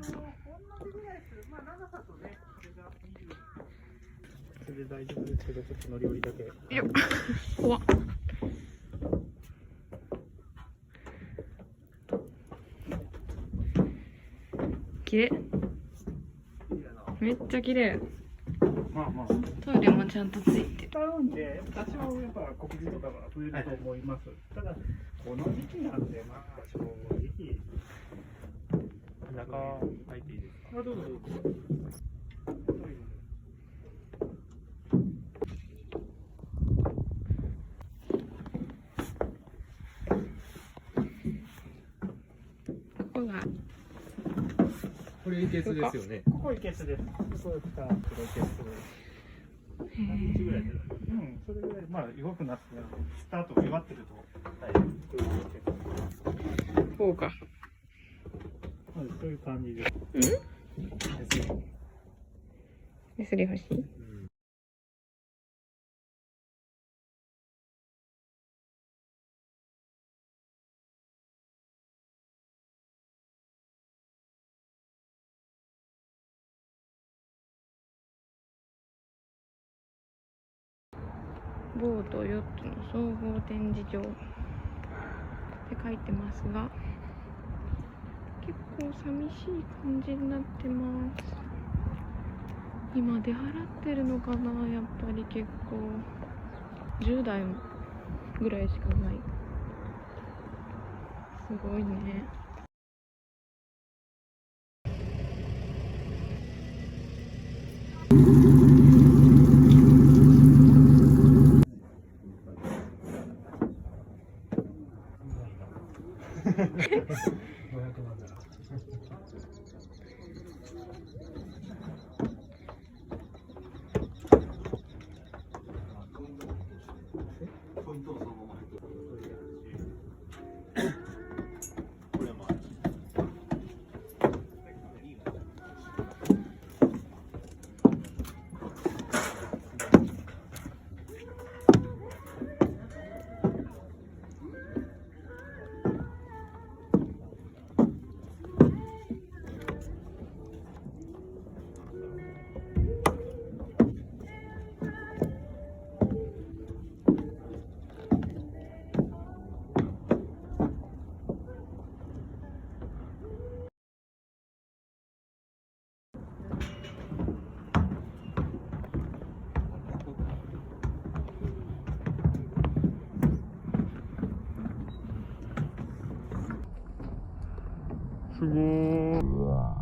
それで大丈夫ですけど、ちょっと乗り降りだけ。よっ怖っ。綺麗。めっちゃ綺麗。まあまあ。トイレもちゃんとついて。使うんで、多少やっぱ告示とかが増えると思います。ただ、この時期なんで、まあ正直。中入っていいですか？どうぞどうぞ。これいけつですよね。ここいけつです。これ蓋、これいけつ。何日ぐらいで？うん、それぐらい、まあ弱くなってなので、スタートが弱ってると、はい、こうか。そういう感じです。手すり欲しい？ボート4つの総合展示場って書いてますが、結構寂しい感じになってます。今出払ってるのかな。やっぱり結構10台ぐらいしかない。すごいね。すごーい。